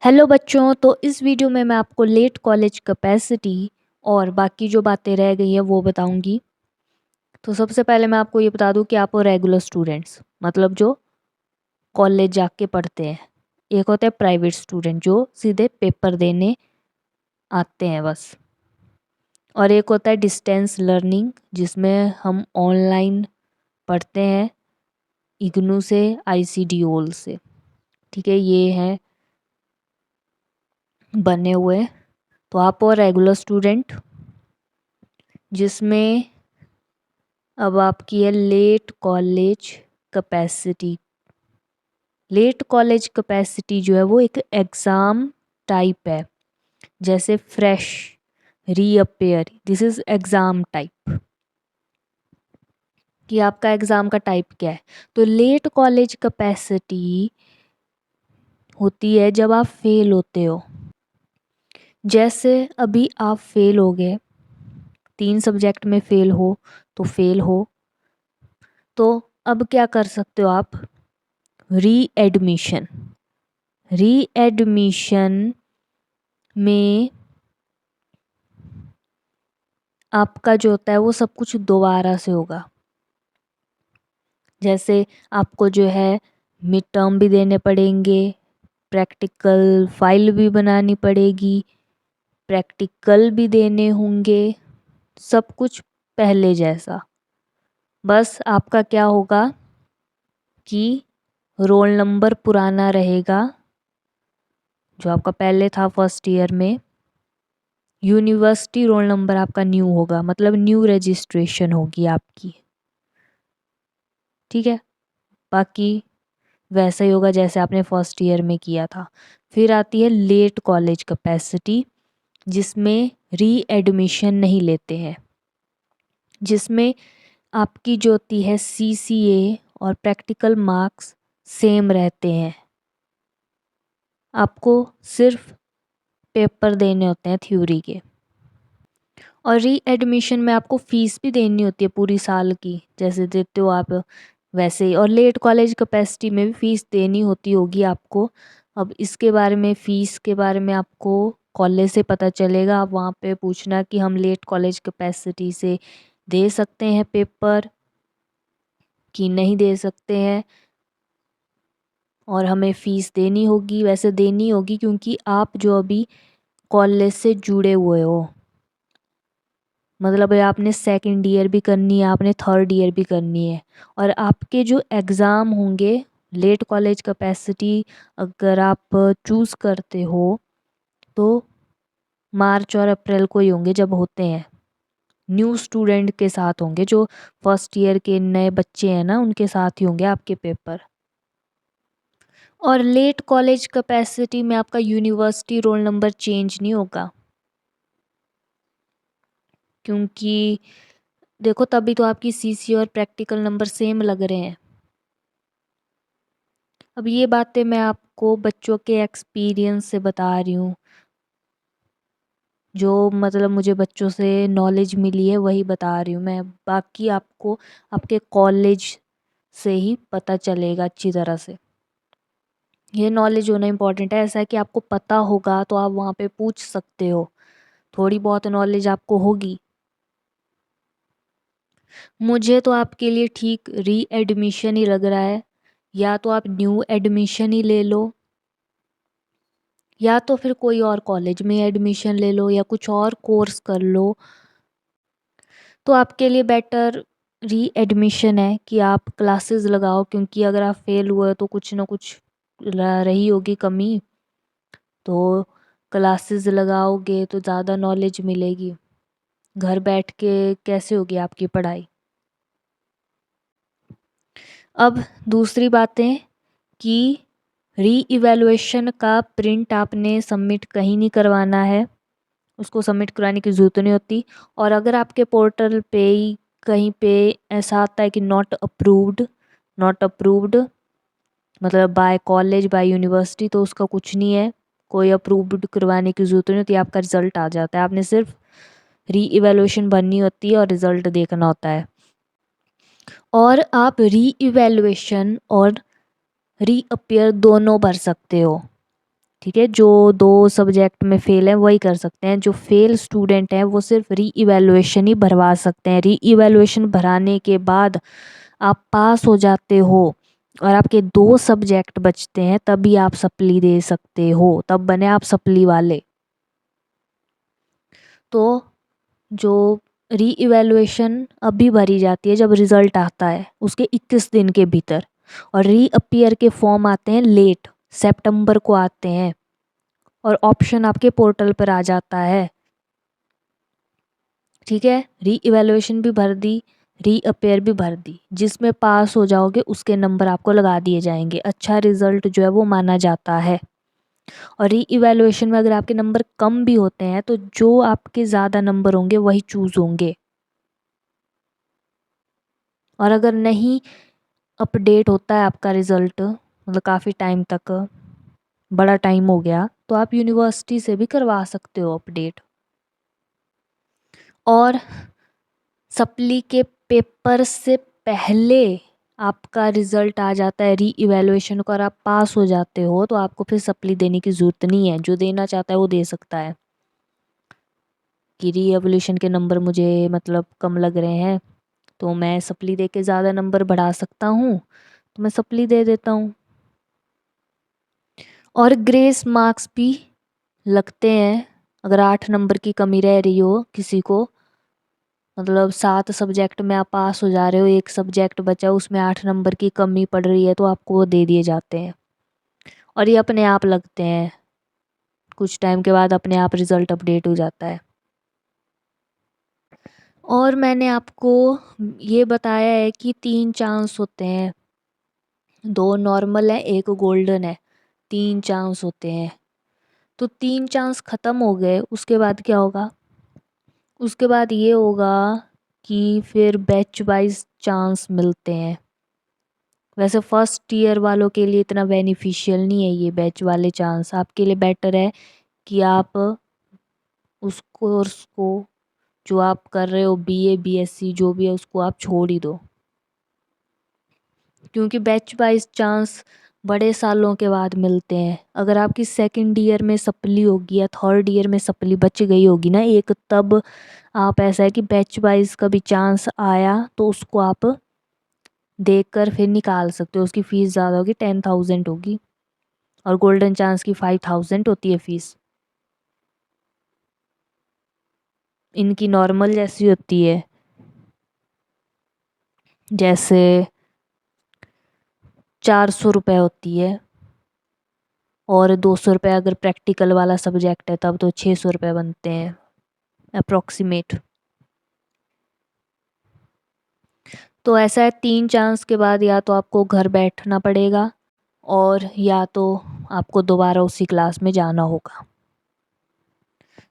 Hello बच्चों, तो इस वीडियो में मैं आपको लेट कॉलेज कैपेसिटी और बाकी जो बातें रह गई हैं वो बताऊंगी। तो सबसे पहले मैं आपको ये बता दूं कि आप रेगुलर स्टूडेंट्स मतलब जो कॉलेज जाके पढ़ते हैं, एक होते हैं प्राइवेट स्टूडेंट जो सीधे पेपर देने आते हैं बस, और एक होता है डिस्टेंस लर्निंग जिसमें हम ऑनलाइन पढ़ते हैं इग्नू से, ICDOL से। ठीक है, ये हैं बने हुए। तो आप और रेगुलर स्टूडेंट जिसमें अब आपकी है late college capacity. Late college capacity जो है वो एक एग्ज़ाम टाइप है, जैसे fresh, reappear, this is exam type, कि आपका एग्ज़ाम का टाइप क्या है। तो लेट कॉलेज कैपेसिटी होती है जब आप फेल होते हो। जैसे अभी आप फेल हो गए, 3 सब्जेक्ट में फेल हो तो फेल हो, तो अब क्या कर सकते हो आप, री एडमिशन में आपका जो होता है वो सब कुछ दोबारा से होगा। जैसे आपको जो है मिड टर्म भी देने पड़ेंगे, प्रैक्टिकल फाइल भी बनानी पड़ेगी, प्रैक्टिकल भी देने होंगे, सब कुछ पहले जैसा। बस आपका क्या होगा कि रोल नंबर पुराना रहेगा जो आपका पहले था फर्स्ट ईयर में, यूनिवर्सिटी रोल नंबर आपका न्यू होगा, मतलब न्यू रजिस्ट्रेशन होगी आपकी। ठीक है, बाकी वैसा ही होगा जैसे आपने फर्स्ट ईयर में किया था। फिर आती है लेट कॉलेज कैपेसिटी जिसमें री एडमिशन नहीं लेते हैं, जिसमें आपकी जो होती है CCA और प्रैक्टिकल मार्क्स सेम रहते हैं, आपको सिर्फ पेपर देने होते हैं थ्योरी के। और री एडमिशन में आपको फ़ीस भी देनी होती है पूरी साल की, जैसे देते हो आप वैसे ही। और लेट कॉलेज कैपेसिटी में भी फ़ीस देनी होती होगी आपको। अब इसके बारे में, फ़ीस के बारे में आपको कॉलेज से पता चलेगा। आप वहाँ पे पूछना कि हम लेट कॉलेज कैपेसिटी से दे सकते हैं पेपर कि नहीं दे सकते हैं, और हमें फ़ीस देनी होगी। वैसे देनी होगी क्योंकि आप जो अभी कॉलेज से जुड़े हुए हो, मतलब आपने सेकंड ईयर भी करनी है, आपने थर्ड ईयर भी करनी है, और आपके जो एग्ज़ाम होंगे लेट कॉलेज कैपेसिटी अगर आप चूज़ करते हो तो मार्च और अप्रैल को ही होंगे जब होते हैं। न्यू स्टूडेंट के साथ होंगे, जो फर्स्ट ईयर के नए बच्चे हैं ना, उनके साथ ही होंगे आपके पेपर। और लेट कॉलेज कैपेसिटी में आपका यूनिवर्सिटी रोल नंबर चेंज नहीं होगा, क्योंकि देखो तभी तो आपकी CC और प्रैक्टिकल नंबर सेम लग रहे हैं। अब ये बातें मैं आपको बच्चों के एक्सपीरियंस से बता रही हूँ, जो मतलब मुझे बच्चों से नॉलेज मिली है वही बता रही हूँ मैं। बाकी आपको आपके कॉलेज से ही पता चलेगा अच्छी तरह से। ये नॉलेज होना इम्पॉर्टेंट है, ऐसा है कि आपको पता होगा तो आप वहाँ पे पूछ सकते हो, थोड़ी बहुत नॉलेज आपको होगी। मुझे तो आपके लिए ठीक री एडमिशन ही लग रहा है, या तो आप न्यू एडमिशन ही ले लो, या तो फिर कोई और कॉलेज में एडमिशन ले लो, या कुछ और कोर्स कर लो। तो आपके लिए बेटर री एडमिशन है कि आप क्लासेस लगाओ, क्योंकि अगर आप फेल हुए तो कुछ ना कुछ रही होगी कमी, तो क्लासेस लगाओगे तो ज़्यादा नॉलेज मिलेगी। घर बैठ के कैसे होगी आपकी पढ़ाई। अब दूसरी बातें कि री इवैल्यूएशन का प्रिंट आपने सबमिट कहीं नहीं करवाना है, उसको सबमिट कराने की ज़रूरत नहीं होती। और अगर आपके पोर्टल पे ही कहीं पे ऐसा आता है कि नॉट अप्रूव्ड मतलब बाय कॉलेज बाय यूनिवर्सिटी, तो उसका कुछ नहीं है, कोई अप्रूव्ड करवाने की ज़रूरत नहीं होती, आपका रिज़ल्ट आ जाता है। आपने सिर्फ री इवैल्यूएशन भरनी होती है और रिज़ल्ट देखना होता है। और आप री इवैल्यूएशन और रीअपियर दोनों भर सकते हो। ठीक है, जो 2 सब्जेक्ट में फेल हैं वही कर सकते हैं। जो फेल स्टूडेंट हैं वो सिर्फ री इवैल्यूएशन ही भरवा सकते हैं। री इवैल्यूएशन भराने के बाद आप पास हो जाते हो और आपके 2 सब्जेक्ट बचते हैं, तभी आप सप्ली दे सकते हो, तब बने आप सप्ली वाले। तो जो री इवैल्यूएशन अभी भरी जाती है जब रिजल्ट आता है उसके 21 दिन के भीतर, और री अपीयर के फॉर्म आते हैं लेट, सितंबर को आते हैं, और ऑप्शन आपके पोर्टल पर आ जाता है। ठीक है, री इवैल्यूएशन भी भर दी, री अपीयर भी भर दी, जिसमें पास हो जाओगे उसके नंबर आपको लगा दिए जाएंगे। अच्छा रिजल्ट जो है वो माना जाता है। और री इवैल्यूएशन में अगर आपके नंबर कम भी होते हैं तो जो आपके ज़्यादा नंबर होंगे वही चूज होंगे। और अगर नहीं अपडेट होता है आपका रिजल्ट, मतलब काफ़ी टाइम तक, बड़ा टाइम हो गया, तो आप यूनिवर्सिटी से भी करवा सकते हो अपडेट। और सप्ली के पेपर से पहले आपका रिजल्ट आ जाता है री इवैल्यूएशन का और आप पास हो जाते हो, तो आपको फिर सप्ली देने की ज़रूरत नहीं है। जो देना चाहता है वो दे सकता है कि री इवैल्यूएशन के नंबर मुझे मतलब कम लग रहे हैं, तो मैं सप्ली दे के ज़्यादा नंबर बढ़ा सकता हूँ, तो मैं सप्ली दे देता हूँ। और ग्रेस मार्क्स भी लगते हैं अगर 8 नंबर की कमी रह रही हो किसी को, मतलब 7 सब्जेक्ट में आप पास हो जा रहे हो, एक सब्जेक्ट बचा उसमें 8 नंबर की कमी पड़ रही है, तो आपको वो दे दिए जाते हैं। और ये अपने आप लगते हैं, कुछ टाइम के बाद अपने आप रिजल्ट अपडेट हो जाता है। और मैंने आपको ये बताया है कि 3 चांस होते हैं, 2 नॉर्मल है, एक गोल्डन है, 3 चांस होते हैं। तो 3 चांस ख़त्म हो गए, उसके बाद क्या होगा? उसके बाद ये होगा कि फिर बैच वाइज चांस मिलते हैं। वैसे फर्स्ट ईयर वालों के लिए इतना बेनिफिशियल नहीं है ये बैच वाले चांस, आपके लिए बेटर है कि आप उस कोर्स को जो आप कर रहे हो, बीए बीएससी जो भी है, उसको आप छोड़ ही दो, क्योंकि बैच वाइज चांस बड़े सालों के बाद मिलते हैं। अगर आपकी सेकंड ईयर में सप्ली होगी या थर्ड ईयर में सप्ली बच गई होगी ना एक, तब आप ऐसा है कि बैच वाइज का भी चांस आया तो उसको आप देखकर फिर निकाल सकते हो। उसकी फ़ीस ज़्यादा होगी, 10,000 होगी, और गोल्डन चांस की 5,000 होती है फ़ीस। इनकी नॉर्मल जैसी होती है, जैसे 400 रुपये होती है, और 200 रुपये अगर प्रैक्टिकल वाला सब्जेक्ट है तब तो 600 रुपये बनते हैं अप्रॉक्सीमेट। तो ऐसा है, 3 चांस के बाद या तो आपको घर बैठना पड़ेगा और या तो आपको दोबारा उसी क्लास में जाना होगा।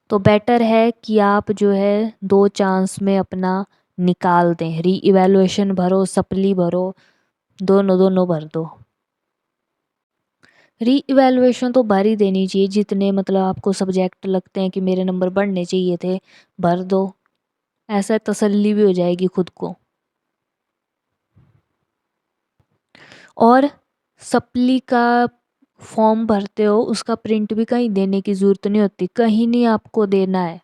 तो बेटर है कि आप जो है 2 चांस में अपना निकाल दें, री इवैल्यूएशन भरो, सप्ली भरो, दोनों दोनों भर दो। री इवैल्यूएशन तो भर ही देनी चाहिए, जितने मतलब आपको सब्जेक्ट लगते हैं कि मेरे नंबर बढ़ने चाहिए थे, भर दो, ऐसा तसल्ली भी हो जाएगी खुद को। और सप्ली का फॉर्म भरते हो उसका प्रिंट भी कहीं देने की ज़रूरत नहीं होती, कहीं नहीं आपको देना है,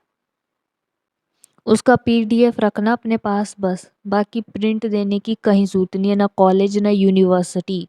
उसका पीडीएफ रखना अपने पास बस, बाकी प्रिंट देने की कहीं ज़रूरत नहीं है, ना कॉलेज ना यूनिवर्सिटी।